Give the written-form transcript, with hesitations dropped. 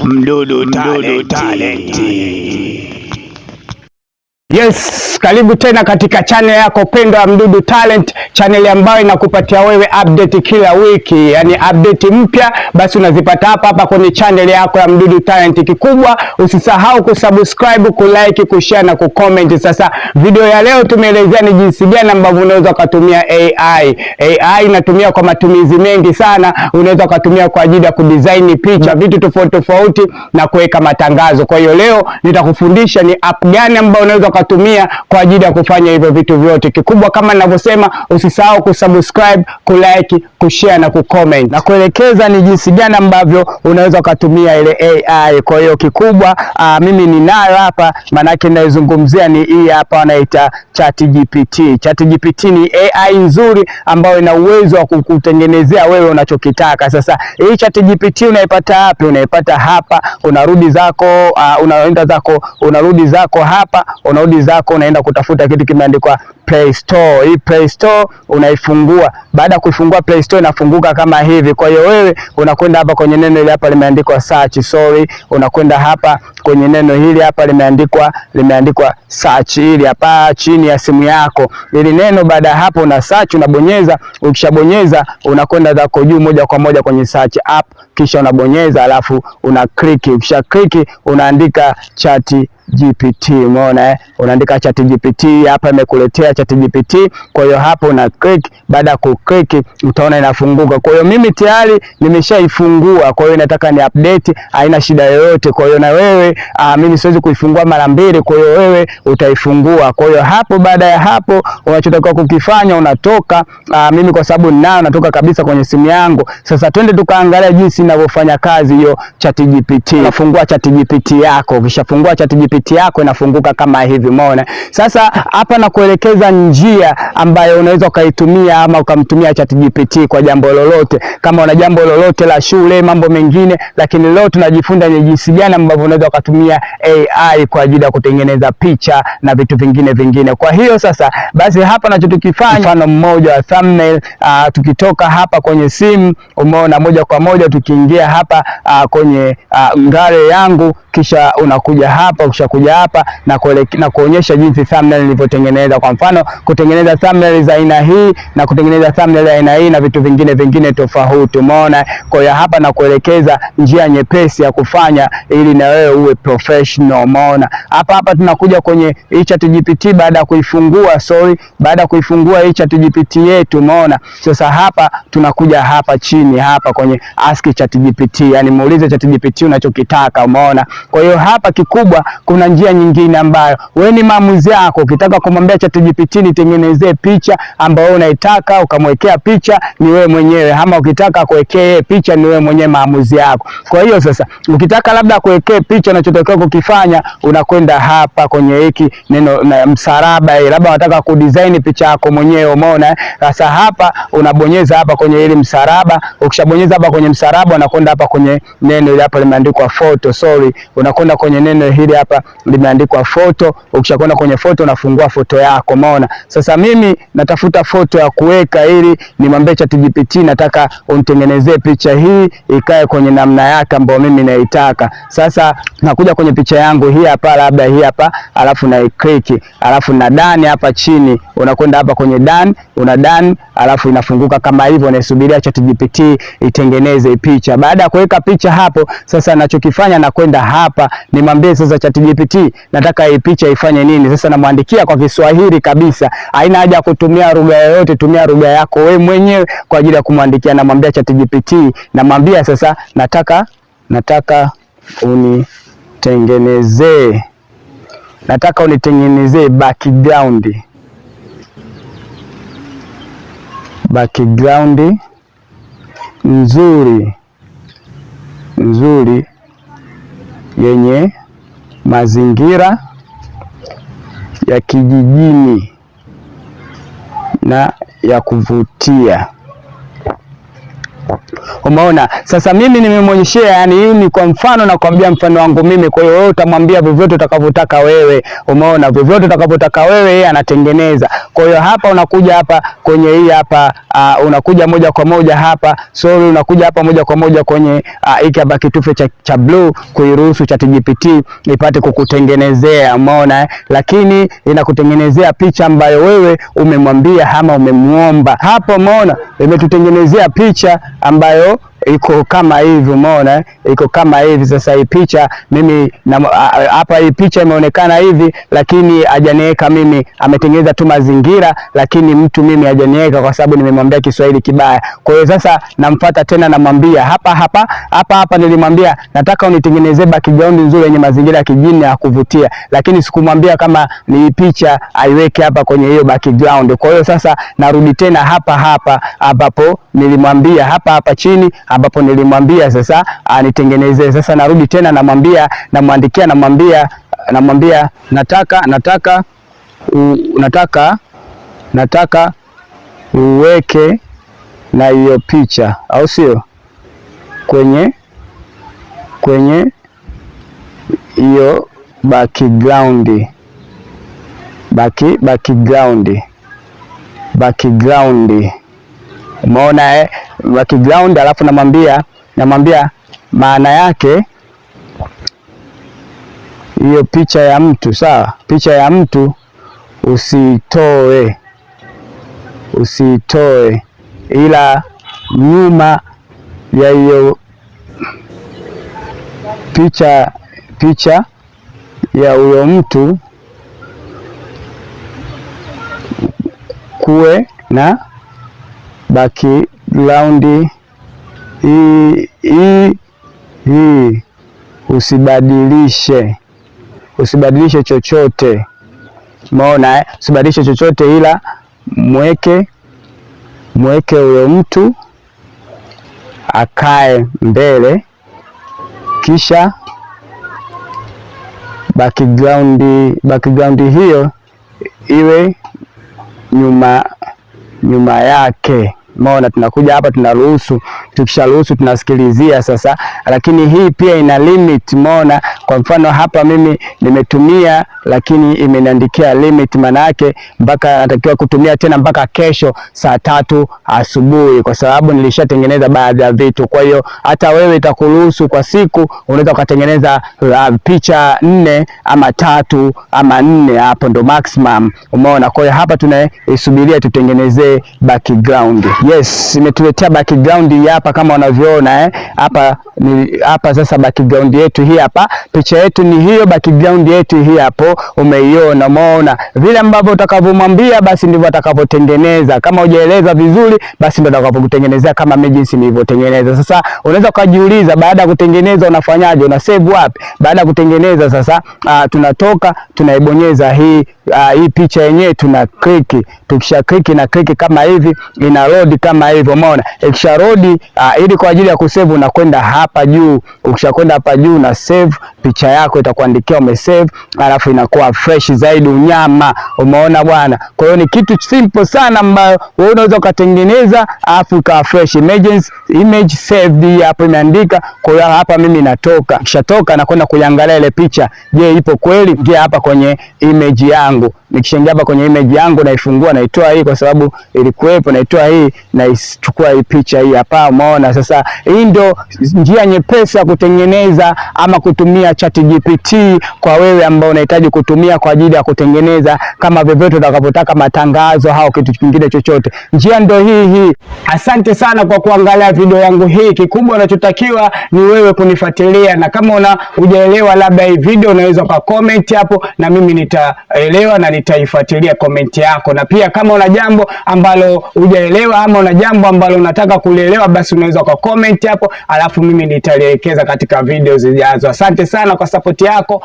Mdudu Talent. Yes, karibu tena katika channel yako pendwa Mdudu Talent, channel ambayo inakupatia wewe update kila wiki, yani update mpya basi unazipata hapa kwenye channel yako ya Mdudu Talent. Kikubwa usisahau kusubscribe, kulike, kushare na kucomment. Sasa video ya leo tumeelezea ni jinsi gani ambavyo unaweza kutumia AI. AI inatumia kwa matumizi mengi sana. Unaweza kutumia kwa ajili ya kudesign picha, vitu tofauti tofauti na kuweka matangazo. Kwa hiyo leo nitakufundisha ni app gani ambayo unaweza kutumia kwa ajili ya kufanya hivyo vitu vyote. Kikubwa kama ninavyosema, usisahau kusubscribe, kulike, kushare na kucomment. Na kuelekeza ni jinsi gani ambavyo unaweza kutumia ile AI. Kwa hiyo kikubwa mimi ninayo hapa, maana yake ninayozungumzia ni hii hapa, wanaita ChatGPT. ChatGPT ni AI nzuri ambayo ina uwezo wa kukutengenezea wewe unachokitaka. Sasa hii ChatGPT unaipata wapi? Unaipata hapa, unarudi zako unarudi zako hapa, unarudi zako unaenda kutafuta kitu kimeandikwa Play Store. Hii Play Store unaifungua. Baada ya kufungua Play Store inafunguka kama hivi. Kwa hiyo wewe unakwenda hapa kwenye neno hili hapa limeandikwa search. Unakwenda hapa kwenye neno hili hapa limeandikwa search, hili hapa chini ya simu yako. Hili neno baada ya hapo una search, unabonyeza. Ukishabonyeza unakwenda zako juu moja kwa moja kwenye search app, kisha unabonyeza alafu una click. Ukisha click unaandika ChatGPT. Umeona unaandika ChatGPT hapa, imekuletea ChatGPT. Kwa hiyo hapo una click. Baada ya kuclick utaona inafunguka. Kwa hiyo mimi tayari nimeshaifungua. Kwa hiyo nataka ni update, haina shida yoyote. Kwa hiyo na wewe mimi siwezi kuifungua mara mbili, kwa hiyo wewe utaifungua. Kwa hiyo hapo baada ya hapo unachotakiwa kukifanya unatoka, mimi kwa sababu ninao natoka kabisa kwenye simu yangu. Sasa twende tukaangalia jinsi inavyofanya kazi hiyo ChatGPT. Unafungua ChatGPT yako. Ukishafungua ChatGPT yako inafunguka kama hivi, umeona? Sasa hapa na kuelekeza njia ambayo unaweza ukaitumia ama ukamtumia ChatGPT kwa jambo lolote. Kama una jambo lolote la shule, mambo mengine, lakini leo tunajifunza ni jinsi gani ambavyo unaweza kutumia AI kwa ajili ya kutengeneza picha na vitu vingine. Kwa hiyo sasa basi hapa nachotukifanya, mfano mmoja wa thumbnail, tukitoka hapa kwenye simu, umeona, moja kwa moja tukiingia hapa kwenye ngare yangu, kisha unakuja hapa. Ukishakuja hapa na kuonyesha jinsi thumbnail ilivyotengeneza. Kwa mfano kutengeneza thumbnail za aina hii na kutengeneza thumbnail za aina hii na vitu vingine tofauti, umeona. Kwa hiyo hapa na kuelekeza njia nyepesi ya kufanya ili na wewe uwe professional, umeona. Hapa tunakuja kwenye hii ChatGPT baada ya kuifungua hii ChatGPT yetu, umeona. Sasa hapa tunakuja hapa chini hapa kwenye ask ChatGPT, yani muulize ChatGPT unachokitaka, umeona. Kwa hiyo hapa kikubwa kuna njia nyingine ambayo wewe ni maamuzi yako. Ukitaka kumwambia ChatGPT nitengenezee picha ambayo unaitaka, ukamwekea picha, ni wewe mwenyewe. Ama ukitaka kuwekea picha, ni wewe mwenyewe, maamuzi yako. Kwa hiyo sasa ukitaka labda kuwekea picha, unachotakiwa kukifanya unakwenda hapa kwenye hiki neno na msalaba, labda unataka kudesign picha yako mwenyewe, umeona. Sasa hapa unabonyeza hapa kwenye ile msalaba. Ukishabonyeza hapa kwenye msalaba unakwenda hapa kwenye neno ile hapa limeandikwa photo. Unakwenda kwenye neno hili hapa limeandikwa photo. Ukishakwenda kwenye photo unafungua photo yako, umeona. Sasa mimi natafuta photo ya kuweka ili nimwambie ChatGPT nataka unitengenezee picha hii ikae kwenye namna yake ambayo mimi naitaka. Sasa nakuja kwenye picha yangu hii hapa, labda hii hapa, alafu na click, alafu na done hapa chini. Unakwenda hapa kwenye done, una done, alafu inafunguka kama hivyo. Naisubiria ChatGPT itengeneze picha. Baada ya kuweka picha hapo, sasa ninachokifanya nakwenda hapa nimwambie sasa ChatGPT nataka hii picha ifanye nini. Sasa namwandikia kwa Kiswahili kabisa. Haina haja kutumia lugha yoyote, tumia lugha yako wewe mwenyewe kwa ajili ya kumwandikia. Namwambia ChatGPT, namwambia sasa nataka unitengenezee background nzuri yenye mazingira ya kijijini na ya kuvutia. Umeona? Sasa mimi nimemwonyeshia, yani hii ni kwa mfano, na kwambia mfano wangu mimi. Kwa hiyo wewe utamwambia vyovyote utakavyotaka wewe. Umeona? Vyovyote utakavyotaka wewe, yeye anatengeneza. Kwa hiyo hapa unakuja hapa kwenye hii hapa, unakuja moja kwa moja hapa. So unakuja hapa moja kwa moja kwenye hiki hapa kitufe cha blue, kuiruhusu ChatGPT ipate kukutengenezea. Umeona? Lakini inakutengenezea picha ambayo wewe umemwambia ama umemuomba. Hapo umeona? Imetutengenezea picha ambayo iko kama hivi. Umeona? Iko kama hivi. Sasa hii picha mimi hapa, hii picha imeonekana hivi, lakini hajaniweka mimi, ametengeneza tu mazingira, lakini mtu mimi hajaniweka kwa sababu nimemwambia Kiswahili kibaya. Kwa hiyo sasa namfuata tena, namwambia hapa nilimwambia nataka unitengenezee background nzuri yenye mazingira ya kijini ya kuvutia, lakini sikumwambia kama ni picha aiweke hapa kwenye hiyo background. Kwa hiyo sasa narudi tena hapa ambapo nilimwambia hapa chini ambapo nilimwambia sasa anitengenezee. Sasa narudi tena, namwambia, namwandikia, namwambia nataka uweke na hiyo picha, au sio, kwenye hiyo background. Umeona background. Alafu namwambia maana yake hiyo picha ya mtu, sawa, picha ya mtu usitoe, ila nyuma ya hiyo picha ya huyo mtu kuwe na background hii, usibadilishe chochote. Umeona? Usibadilishe chochote, ila mweke huyo mtu akae mbele, kisha background hiyo iwe nyuma yake. Umeona? Tunakuja hapa, tunaruhusu, tukisharuhusu tunasikilizia sasa, lakini hii pia ina limit. Umeona? Kwa mfano hapa mimi nimetumia, lakini imeniandikia limit, maana yake mpaka natakiwa kutumia tena mpaka kesho saa 3 asubuhi, kwa sababu nilishatengeneza baadhi ya vitu. Kwa hiyo hata wewe itakuruhusu kwa siku unaweza kutengeneza picha 4 ama 3 ama 4, hapo ndo maximum. Umeona? Kwa hiyo hapa tunaisubiria tutengenezee background. Yes, imetuletea background hapa kama unavyoona hapa sasa background yetu hii hapa, picha yetu ni hiyo, background yetu hii hapo, umeiona. Umeona? Vile ambavyo utakavyomwambia basi ndivyo atakavyotengeneza. Kama hujaeleza vizuri basi ndio atakavyokutengenezea kama mimi jinsi nilivyotengeneza. Sasa unaweza kujiuliza, baada ya kutengeneza unafanyaje? Una save wapi? Baada ya kutengeneza sasa tunatoka, tunaibonyeza hii picha yenyewe, tuna click. Tukisha click na click kama hivi, ina load kama hivyo. Umeona? Ikisha load ili kwa ajili ya kusave unakwenda hapa juu. Ukishakwenda hapa juu na save, picha yako itakuandikia umesave, alafu inakuwa fresh zaidi unyama. Umeona bwana? Kwa hiyo ni kitu simple sana ambayo wewe unaweza kutengeneza alafu ikawa fresh. Image saved hapo imeandika. Kwa hiyo hapa mimi natoka, kishatoka na kwenda kuiangalia ile picha, je, ipo kweli? Ingia hapa kwenye image yangu. Nikishaingia hapa kwenye image yangu naifungua, naitoa hii kwa sababu ilikuwepo, naitoa hii na ichukua hii picha hii hapa. Umeona? Sasa hii ndio njia nyepesi ya kutengeneza ama kutumia ChatGPT kwa wewe ambao unahitaji kutumia kwa ajili ya kutengeneza kama vyovyote utakapotaka matangazo au kitu kingine chochote. Njia ndio hii. Asante sana kwa kuangalia video yangu hii. Kikubwa unachotakiwa ni wewe kunifuatilia, na kama hujaelewa labda hii video unaweza ka comment hapo na mimi nitaelewa na nitaifuatilia comment yako. Na pia kama una jambo ambalo hujaelewa ama una jambo ambalo unataka kulielewa, basi unaweza ka comment hapo, alafu mimi nitalielekeza katika video zijazo. Asante sana kwa support yako.